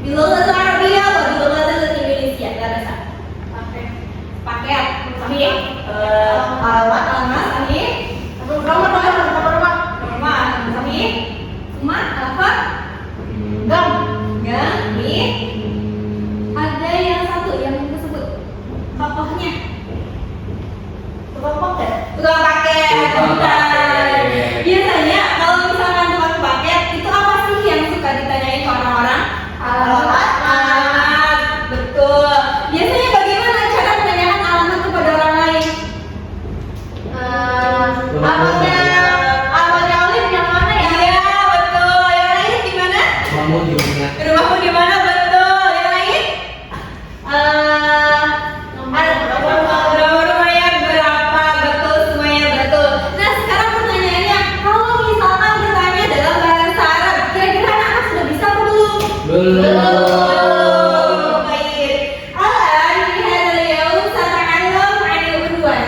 Di lughatul Arabiyah wa di lughatul Indonesia. Enggak bisa. Paket. Sahih. Alamat sahih. Nomor sahih. Umat apa? Gang. Ada yang satu yang disebut tokohnya. Tukang paket. Bukan. Biasanya kalau misalkan tukang paket itu apa sih yang suka ditanyain ke orang-orang? Alamat. Betul. Biasanya bagaimana cara menanyakan alamat kepada orang lain? Alamatnya Alif yang mana ya? Iya, betul. Yang lain gimana? Rumahmu di mana? Betul. Yang lain? Nomor rumahnya berapa? Betul, semuanya betul. Nah, sekarang pertanyaannya, kalau misalkan bertanya dalam bahasa Arab, kira-kira anak sudah bisa apa belum? Belum. Baik. Alan, di hadzal yaum sata'allam 'anil unwan.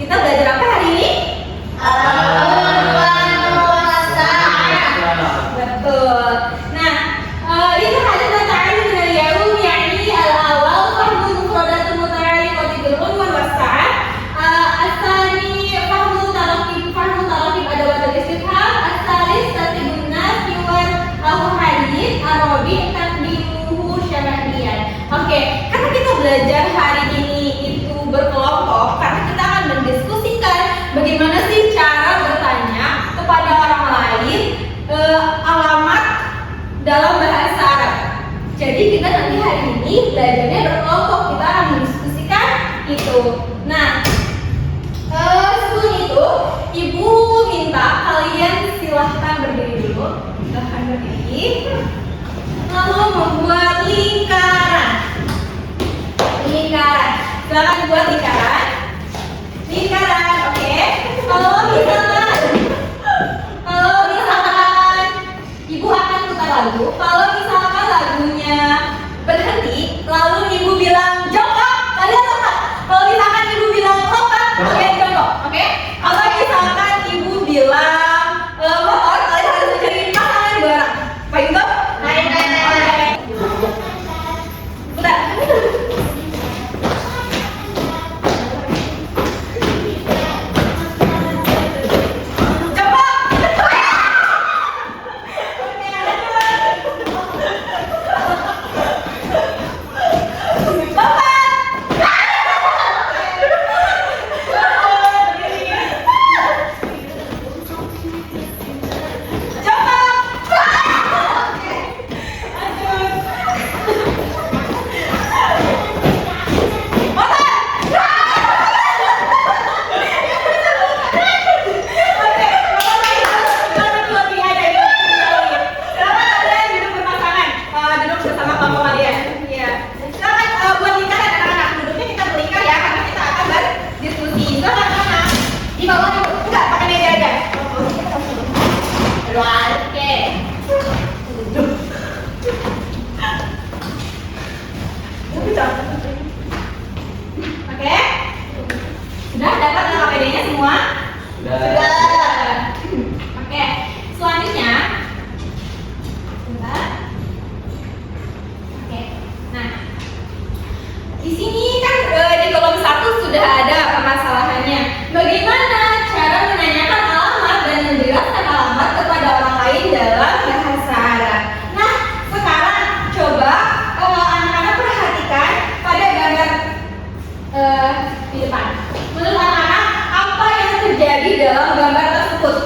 Kita belajar apa hari ini? Betul. Nah, ini hadits ta'alum min al-yaum yakni al-awwal fahmul mufradatul muta'alliqati bil unwan was-sa'ah. As-tsani fahmul tarakib adawat al-istifham. As-tsalis tartibun nafi wal hadits. Ar-rabi' taqdimuhu syabahiyyan. Oke, karena kita belajar hari ini itu berkelompok karena kita akan mendiskusikan bagaimana sih cara bertanya kepada orang lain alamat dalam bahasa Arab. Jadi kita nanti hari ini belajarnya berkelompok, kita akan mendiskusikan itu. Nah, sebelum itu Ibu minta kalian silahkan berdiri dulu, silahkan berdiri, lalu membuat lingkaran. Silahkan buat lingkaran, oke. Kalau misalkan Ibu akan putar lagu, kalau misalkan lagunya berhenti, lalu Ibu bilang jongkok, kalian lompat. Kalau misalkan Ibu bilang lompat, kalian jongkok, oke? Kalau misalkan Ibu bilang motor, kalian harus mencari pasangan dua orang. Baik itu? Putar. Sudah dapat KPD-nya semua? Sudah. Oke, selanjutnya. Oke. Nah, di sini kan di kolom 1 sudah ada permasalahannya. Bagaimana cara menanyakan alamat dan menjelaskan alamat kepada orang lain dalam bahasa Arab? Nah, sekarang coba anak-anak perhatikan pada gambar di depan. Menurut anak-anak, apa yang terjadi dalam gambar tersebut?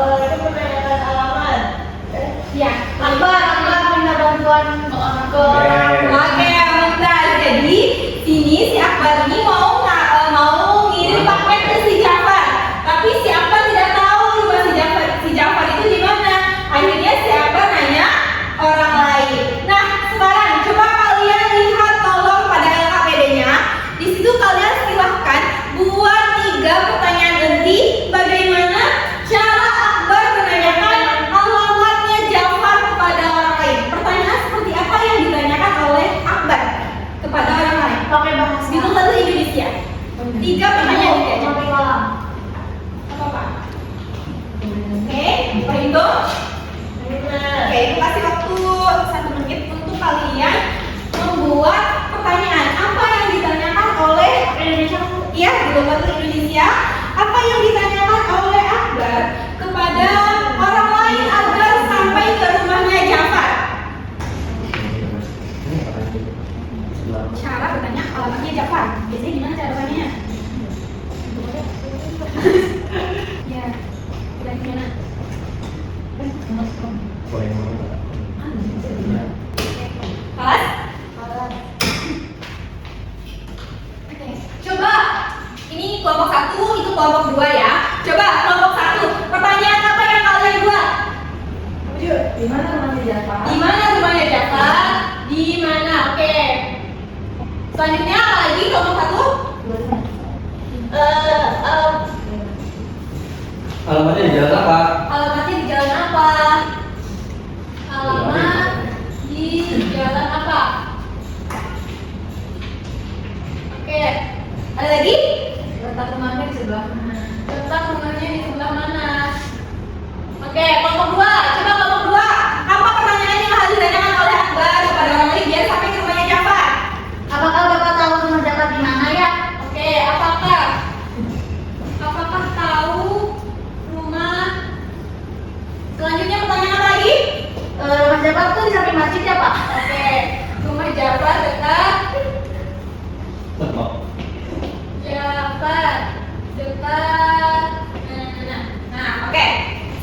Itu menanyakan alamat. Ya, Akbar minta bantuan ke orang tua. Oke, Mumtaz. Jadi sini si Akbar ini mau ngirim paket ke si Jafar, tapi si Akbar tidak tahu rumah si Jafar itu di mana. Akhirnya si Akbar nanya orang lain. Nah, sekarang coba kalian lihat tolong pada LKPD-nya. Di situ kalian silahkan buat 3 pertanyaan inti. Bagaimana cara Akbar menanyakan alamatnya Jafar kepada orang lain? Pertanyaan seperti apa yang ditanyakan oleh Akbar kepada orang lain? Pakai bahasa Di lughatul Indonesia. 3 pertanyaan inti aja. pakai kalam. Apa? Oke, Pak Indo. Oke, itu kasih waktu Lugatul Indonesia. Apa yang ditanyakan oleh Akbar kepada orang lain agar sampai ke rumahnya Ja'far? Cara bertanya alamatnya Ja'far. Biasanya gimana cara bertanya? Ya, udah gimana? Kelas? Oke, coba. Ini kelompok 1, itu kelompok 2 ya. Coba kelompok 1. Pertanyaan apa yang kalian buat? Di mana rumahnya Ja'far? Di mana rumahnya Ja'far? Di mana? Oke. Selanjutnya apa lagi kelompok 1? Alamatnya di jalan apa? Alamatnya di jalan apa? Alamat di jalan apa? Oke. Ada lagi? Letak rumahnya di sebelah mana? Letak rumahnya di sebelah mana? Oke, kelompok 2. Coba kelompok 2. Apa pertanyaan yang harus ditanyakan oleh Akbar kepada orang lain biar sampai ke rumahnya Ja'far? Apakah Bapak tahu rumah Ja'far di mana ya? Oke, apakah tahu rumah? Selanjutnya pertanyaan apa lagi? Rumah Ja'far tuh di samping masjid ya Pak? Oke, rumah Ja'far dekat oke.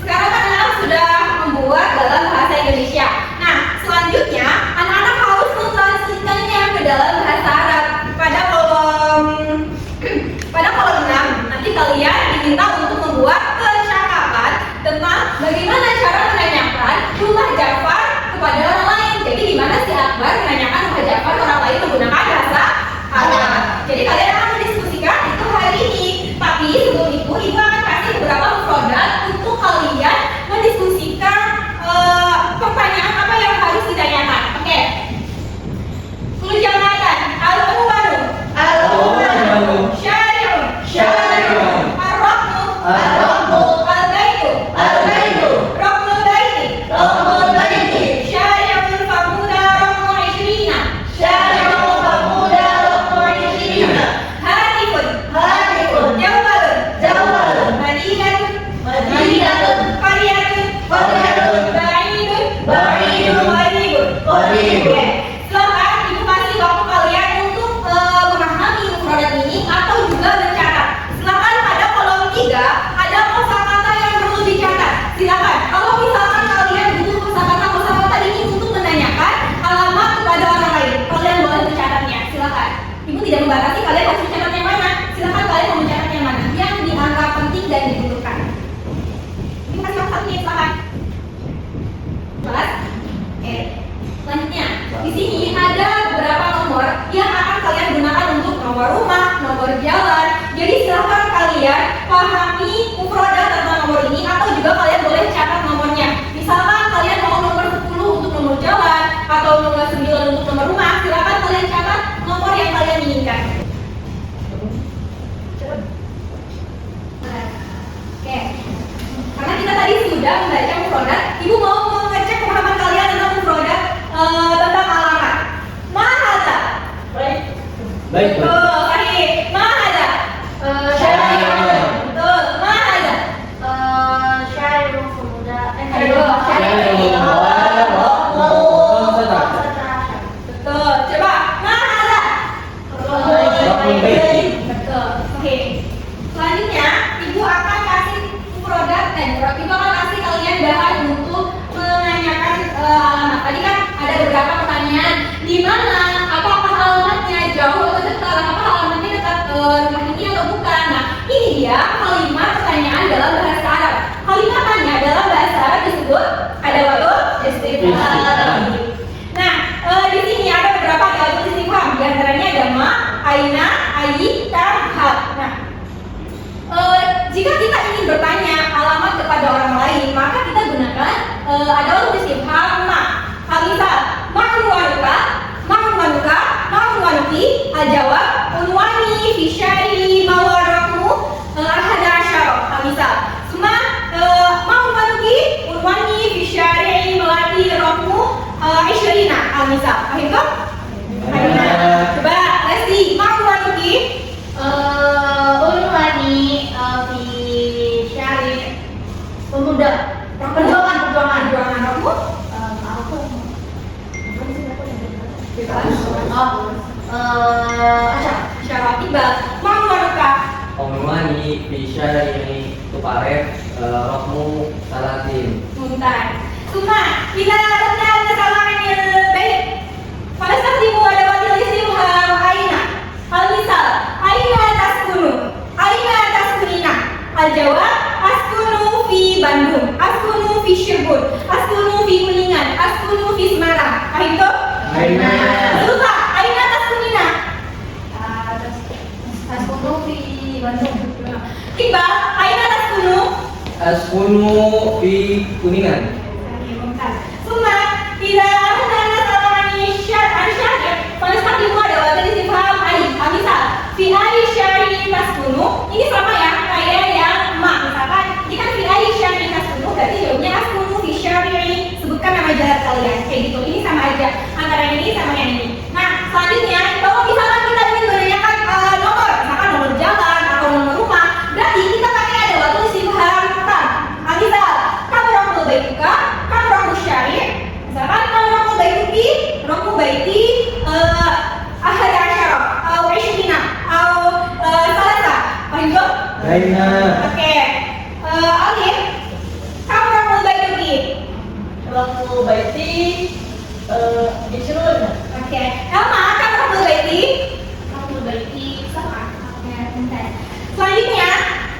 Sekarang kan anak sudah membuat dalam bahasa Indonesia. Nah, selanjutnya anak-anak harus mentranslasikannya ke dalam bahasa Arab. Pada kolom 6 nanti kalian diminta untuk membuat percakapan tentang bagaimana cara menanyakan rumah Ja'far kepada orang lain. Jadi gimana si Akbar menanyakan rumah Ja'far ke orang lain menggunakan bahasa Arab. Jadi kalian akan mendiskusikan itu hari ini. Tapi sebelum itu ibu akan kasih beberapa mufrodat untuk kalian mendiskusikan pertanyaan apa yang harus ditanyakan. Oke. Kulit jamaatan. Al-Umanu. Syari'un. Ar-Raqmu. Al-Baitu. Raqmul Baiti. Syari'un Famuda Raqmu 20. Hatifun. Jawalun. Madinatun. Qaryatun. Ba'idun. Qaribun. Silakan ibu kasih waktu kalian untuk memahami mufrodat ini atau juga mencatat. Silakan pada kolom 3 ada kosakata yang perlu dicatat. Silakan. Kalau misalkan kalian butuh kosakata ini untuk menanyakan alamat kepada orang lain, kalian boleh mencatatnya. Silakan. Ibu tidak membatasi kalian harus mencatat yang mana. Silakan kalian mau mencatat yang mana yang dianggap penting dan dibutuhkan. Ibu kasih waktu 1 menit, silakan. Kelas? Oke. Selanjutnya, di sini ada beberapa nomor yang akan kalian gunakan untuk nomor rumah, nomor jalan. Jadi silakan kalian pahami mufrodat tentang nomor ini atau juga kalian boleh catat nomornya. Misalkan kalian mau nomor 10 untuk nomor jalan atau nomor 9 untuk nomor rumah, silakan kalian catat nomor yang kalian inginkan. Oke. Karena kita tadi sudah membaca mufrodat, ibu mau mengecek pemahaman kalian tentang mufrodat tentang alamat. Mahada. Baik. Betul, Sahih. Mahada. Syari'un. Betul. Mahada. Syari'un Famuda. Betul. Coba. Mahada. Betul. Oke. Selanjutnya, ibu akan kasih mufrodat dan ibu akan kasih kalian bahan untuk menanyakan alamat. Tadi kan ada beberapa pertanyaan. Di mana? Apakah alamatnya jauh atau dekat? Apakah alamatnya dekat rumah ini atau bukan? Nah, ini dia kalimat pertanyaan dalam bahasa Arab. Kalimatnya dalam bahasa Arab disebut adawatul istifham. Nah, di sini ada beberapa adawatul istifham. Di antaranya ada ma, aina, ayi, kam, hal. Nah, jika kita ingin bertanya alamat kepada orang lain, maka kita gunakan adawatul istifham ma. Misal, ma'unwanuki, al-jawab, unwani, fi syari, mawarakmu, ahada asyara. Misal, ma'unwanuki, unwani, fi syari, melati, rakmu, 20. Misal, paham kok? Coba, Lesti, ma'unwanuki, Asyara. Iqbal, mau warka. Omwani bisa ini tuparet rohmu salatin. Mumtaz. Suma, إذا أردنا أن نتعلم البيت فنستخدم أدوات الاستفهام أين. المثال أين تسكن؟ أين تسكنين؟ الجواب أسكن في Bandung, أسكن في Cirebon, أسكن في Kuningan, أسكن في Semarang. Fahimtum? Aina. Zulfa, أين تسكنين؟ Askunu di Bandung. Iqbal, أين تسكن؟ Askunu fi Kuningan. ثم إذا أردنا أن نتعلم عن الشارع فنستخدم أدوات الاستفهام أي. Misal, في أي شارع تسكن? Ini sama ya, kayak yang ma. Misalkan, ini kan في أي شارع تسكن, berarti jawabnya أسكن في شارع, sebutkan nama jalan kalian. Kayak gitu, ini sama aja antara yang ini sama yang ini. Nah, selanjutnya, kalau misalkan kita ingin menanyakan nomor, misalkan nomor jalan atau nomor rumah, berarti kita pakai adawat istifham kan. Misal, kamu orang baituka, kamu orang syari'. Misalkan kamu orang baituki, orang baiti ahad asyara, atau 20, atau salasa. Paham belum? Aina. Oke. Alif, kamu orang baituki. Rohmu baiti Isrun. Oke. Elma, kamu orang baiti. Kamu berarti sama. Selanjutnya,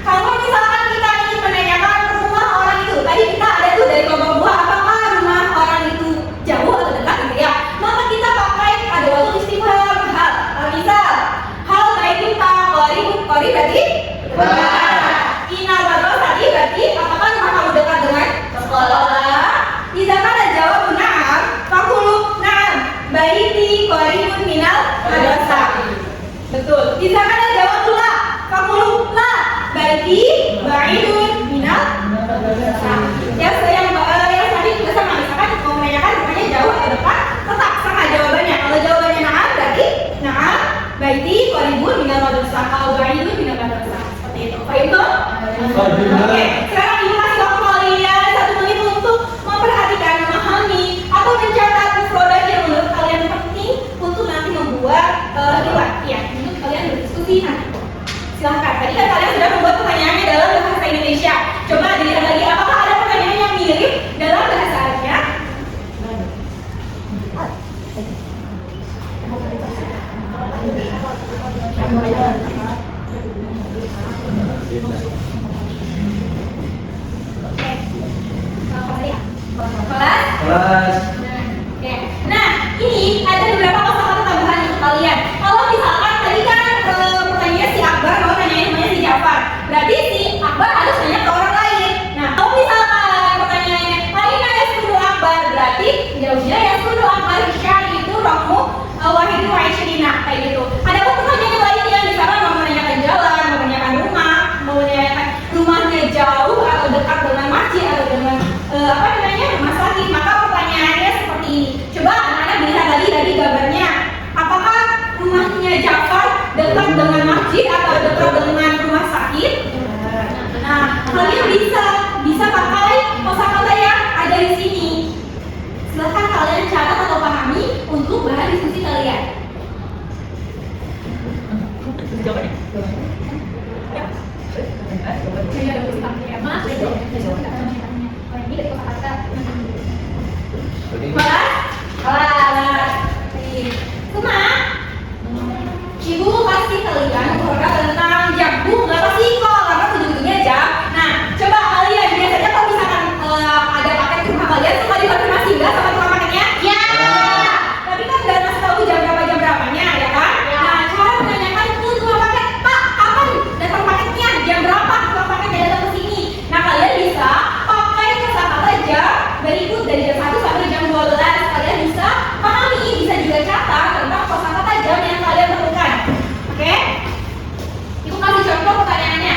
kalau misalkan kita ingin menanyakan rumah orang itu, tadi kita ada tuh dari kelompok dua, apakah rumah orang itu jauh atau dekat gitu ya? Maka kita pakai adawat istifham hal. Misal, hal baituka qaribun, qarib berarti dekat. Inal madrasati berarti apakah rumah kamu dekat dengan sekolah? Jika kana jawab na'am, faqulu na'am. Baiti qaribun minal madrasah. Betul. Jika kana jawab la, faqulu la. Baiti ba'idun minal madrasah. Yang tadi juga sama, misalkan mau menanyakan rumahnya jauh atau dekat, tetap sama jawabannya. Kalau jawabannya na'am berarti na'am. Baiti qaribun minal madrasah. Kalau ba'idun minal madrasah. Seperti itu. Paham tuh? Oke, sekarang ibu kasih waktu kalian 1 menit untuk memperhatikan, memahami, atau mencatat mufrodat yang menurut kalian penting untuk nanti membuat riwayat. Ya, untuk kalian berdiskusi nanti. Silahkan. Tadi kan kalian sudah membuat pertanyaannya dalam bahasa Indonesia. Coba dilihat lagi, apakah ada pertanyaan yang mirip dalam bahasa Arabnya? Kelas? Kelas. Oke. Nah, ini ada beberapa kosakata tambahan untuk kalian. Kalau misalkan tadi kan pertanyaannya si Akbar mau nanyain namanya si Jafar. Berarti si Akbar harus nanya ke orang lain. Nah, kalau misalkan pertanyaannya Aina yaskudu Akbar, berarti jawabnya yaskudu Akbar syari itu rohmu wahidun wa ishrina, kayak gitu. Ada pun pertanyaan lainnya, misalkan mau menanyakan jalan, mau menanyakan rumah, mau menanyakan rumahnya jauh atau dekat dengan masjid atau dengan rumah sakit, maka pertanyaannya seperti ini. Coba anak-anak lihat tadi gambarnya. Apakah rumahnya Jafar dekat dengan masjid atau dekat dengan rumah sakit? Nah, kalian bisa pakai kosakata yang ada di sini. Silahkan kalian catat atau pahami untuk bahan diskusi kalian. Kelas. Cuma ibu kasih kalian program tentang jam. Bu, nggak kasih kok karena ujung-ujungnya jam. Nah, coba kalian biasanya kalau misalkan ada paket ke rumah kalian suka dikonfirmasi nggak sama tukang paketnya? Ya. Tapi kan nggak ngasih tahu jam berapanya, ya kan? Nah, cara menanyakan itu tukang paket, Pak, kapan datang paketnya? Jam berapa tukang paketnya datang ke sini? Nah, kalian bisa pakai kosakata jam berikut dari jam 1 sampai jam 12. Kalian bisa pahami, bisa juga catat tentang kosakata jam yang kalian temukan. Oke? Ibu kasih contoh pertanyaannya.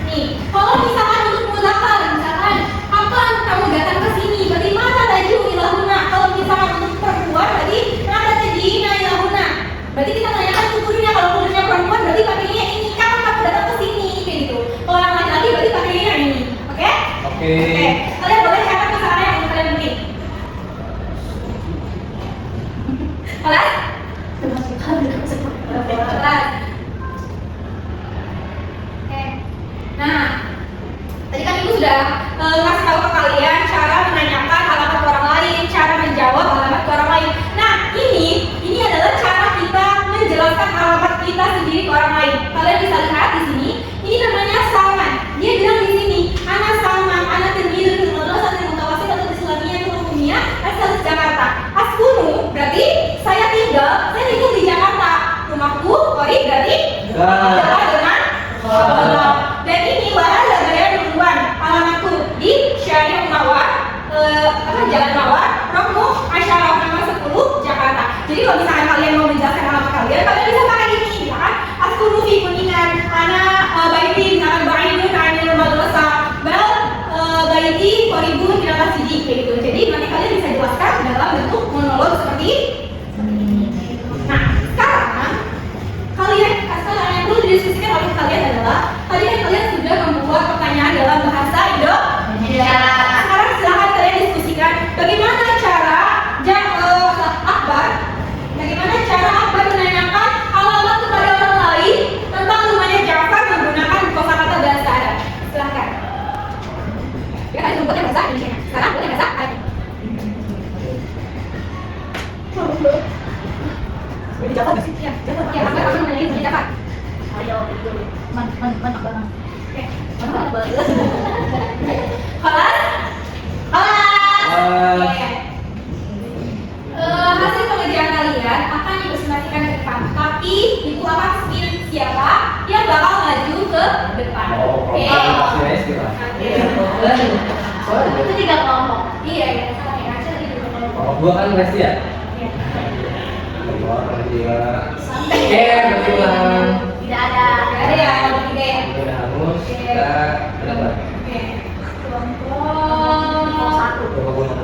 Nih, kalau misalkan untuk muzakkar, misalkan kapan kamu datang ke sini? Berarti mana tadi ilahuna? Kalau misalkan untuk perempuan, berarti mana tadi ilahuna? Berarti kita tanyakan tuturnya. Kalau tuturnya perempuan, berarti pakainya ini. Kapan kamu datang ke sini? Kayak gitu. Kalau yang laki-laki, berarti pakainya yang ini. Oke? Oke. Kalian boleh catat kosakata yang kalian penting. Kelas? ngasih tahu ke kalian cara menanyakan alamat ke orang lain, cara menjawab alamat ke orang lain. Nah, ini adalah cara kita menjelaskan alamat kita sendiri ke orang lain. Kalian bisa lihat di sini, ini namanya Salman. Dia bilang di sini, Ana Salman, Ana tilmidun fil madrasatil mutawassitatil islamiyyatil umumiyah asal Jakarta. Askunu berarti saya tinggal di Jakarta. Rumahku, Kori berarti adalah dengan dan ini Wahada Bayan Ridwan. Alamatku di Syariah Mawar, Jalan Mawar, Rokmu, Asyaraf nomor 10, Jakarta. Jadi kalau misalkan kalian mau menjelaskan alamat kalian bisa pakai ini, ya kan? Askunu fi Kuningan, Ana baiti misalkan Ba'idun anil madrasah, bal baiti Qoribun minal masjid kayak gitu. Jadi nanti kalian bisa jelaskan dalam bentuk monolog seperti ini. Nah, sekarang yang perlu didiskusikan oleh kalian adalah tadi kan kalian sudah membuat pertanyaan dalam bahasa Indonesia. Sekarang silahkan kalian diskusikan bagaimana cara Akbar menanyakan alamat kepada orang lain tentang rumahnya Ja'far menggunakan kosakata bahasa Arab. Silahkan. Ya kan jemputnya bahasa Indonesia. Sekarang boleh bahasa Arab. Ini Ja'far nggak sih? Ya, Akbar menanyakan rumahnya Ja'far. Ayo, man, Akbar. Oke. Hasil pengerjaan kalian akan dipresentasikan ke depan. Tapi itu akan spin siapa yang bakal maju ke depan. Oke. Itu 3 kelompok. Iya, salah ya. Aja tadi 2 kelompok. Gua kan pasti ya. Iya. Kebetulan Tidak ada. Gak ada ya, kalau 3 ya. udah hangus, kita berapa? Oke. Kelompok 1. Kelompok 2.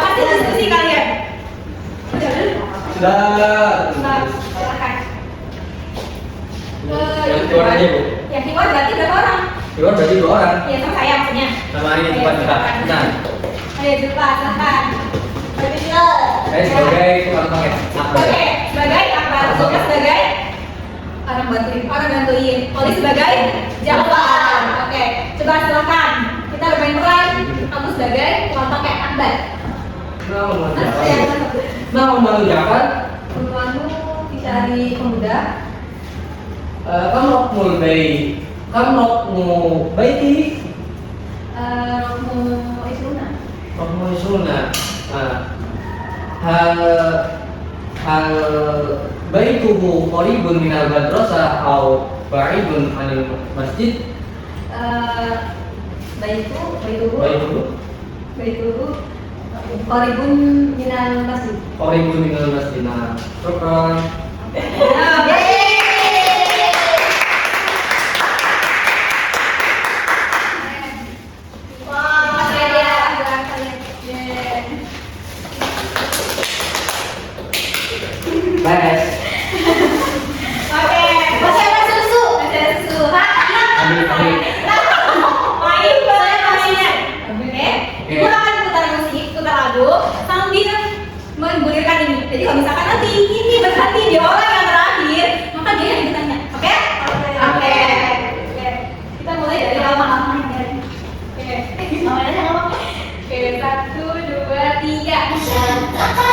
Hasil diskusi kalian. Sudah. Silakan. Yang keluar aja, Bu. Yang keluar berarti berapa orang? Keluar berarti 2 orang. Ya sama saya maksudnya. Sama ini depan kita. Nah, Ayo cepat, silakan. saya sebagai tukang paket. Oke, sebagai Akbar, Zoka sebagai orang bantuin. Oli sebagai Ja'far. Oke, coba silakan. Kita bermain peran. Kamu sebagai tukang paket Akbar. Mau membantu Ja'far? Perempuanmu dicari pemuda. Kamu mau baiti? Kamu Isuna. Kamu sunnah. Hal baituhu qaribun minal madrasah atau ba'idun anil masjid? Baituhu Qaribun minal masjid. qaribun minal masjid. Nah, syukran. Beres. Oke, masih ada susu. Ambil. Main mainan. Oke. Kita akan putar musik, putar lagu sambil menggulirkan ini. Jadi kalau misalkan nanti ini berhenti di orang yang terakhir, maka dia yang ditanya. Oke? Oke. Kita mulai dari lama. Oke. Oke, 1, 2, 3.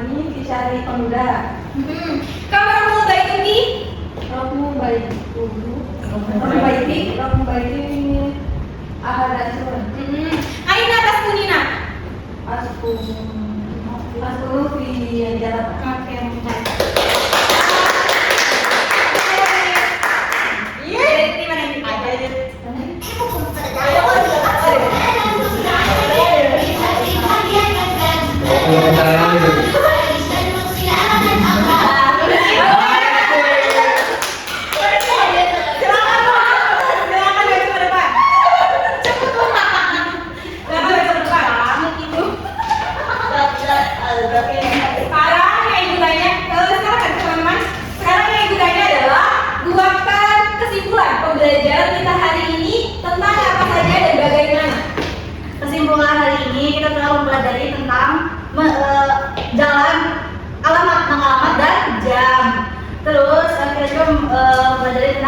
Dicari pemuda. Kamu baik ini? Kamu baik dulu. Kamu baik ini. Ahadasun. Aina atas kunina. Asku di jalan. Oke. Iya. Ini mana ini?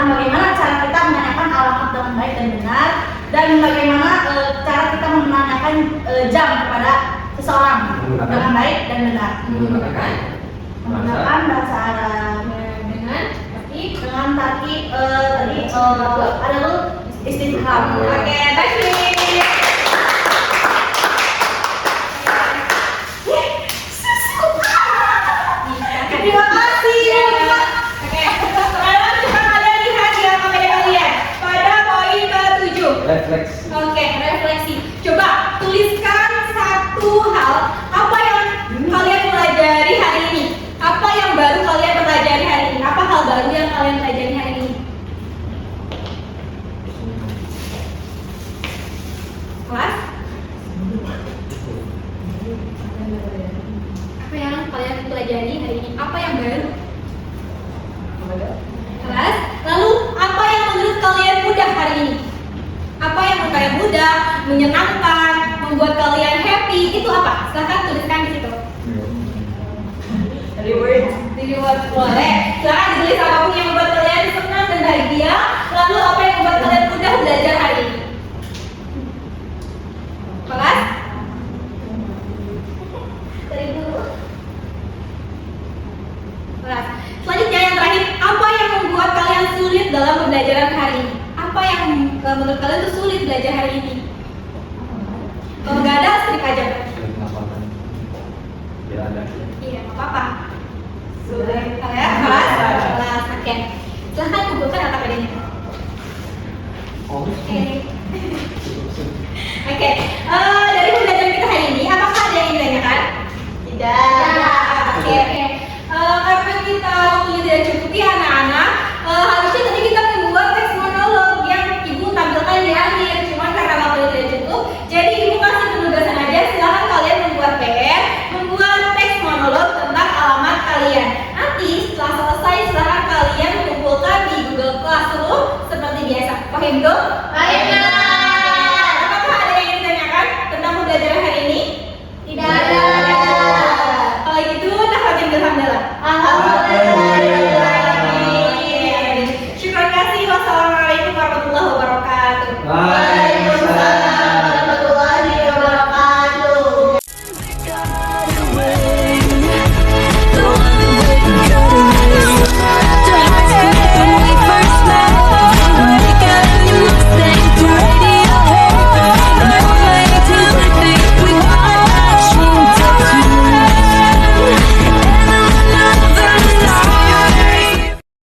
bagaimana cara kita menanyakan alamat dengan baik dan benar, dan bagaimana cara kita menanyakan jam kepada seseorang dengan baik dan benar. Menggunakan bahasa Arab dengan tarkib tadi ada tuh istifham. Oke, Tashlin. Terima kasih. Oke, sekarang coba kalian lihat di kamera kalian pada poin ke-7. Refleks. Oke, refleksi. Coba tuliskan satu hal apa yang kalian pelajari hari ini. Apa yang baru kalian pelajari hari ini? Apa hal baru yang kalian pelajari hari ini? Kelas? Apa yang kalian pelajari hari ini? Apa yang baru? Kelas? Lalu apa yang menurut kalian mudah hari ini? Apa yang menurut kalian mudah, menyenangkan, membuat kalian happy? Itu apa? Silahkan tuliskan di situ. Reward boleh. Silahkan ditulis apapun yang membuat kalian senang dan bahagia. Lalu apa yang membuat kalian mudah belajar hari ini? Kelas? Dari dulu. Kelas. Selanjutnya yang terakhir, apa yang membuat kalian sulit dalam pembelajaran hari ini? Apa yang menurut kalian itu sulit belajar hari ini? Kalau nggak ada, skip aja. Tidak ada. Iya, nggak apa-apa. Sulit. Kalian kelas? Kelas. Oke. Silahkan kumpulkan otak ini. Oke. Oke. Dari pembelajaran kita hari ini, apakah ada yang ditanyakan? Tidak. Oke. Karena kita waktunya tidak cukup ya,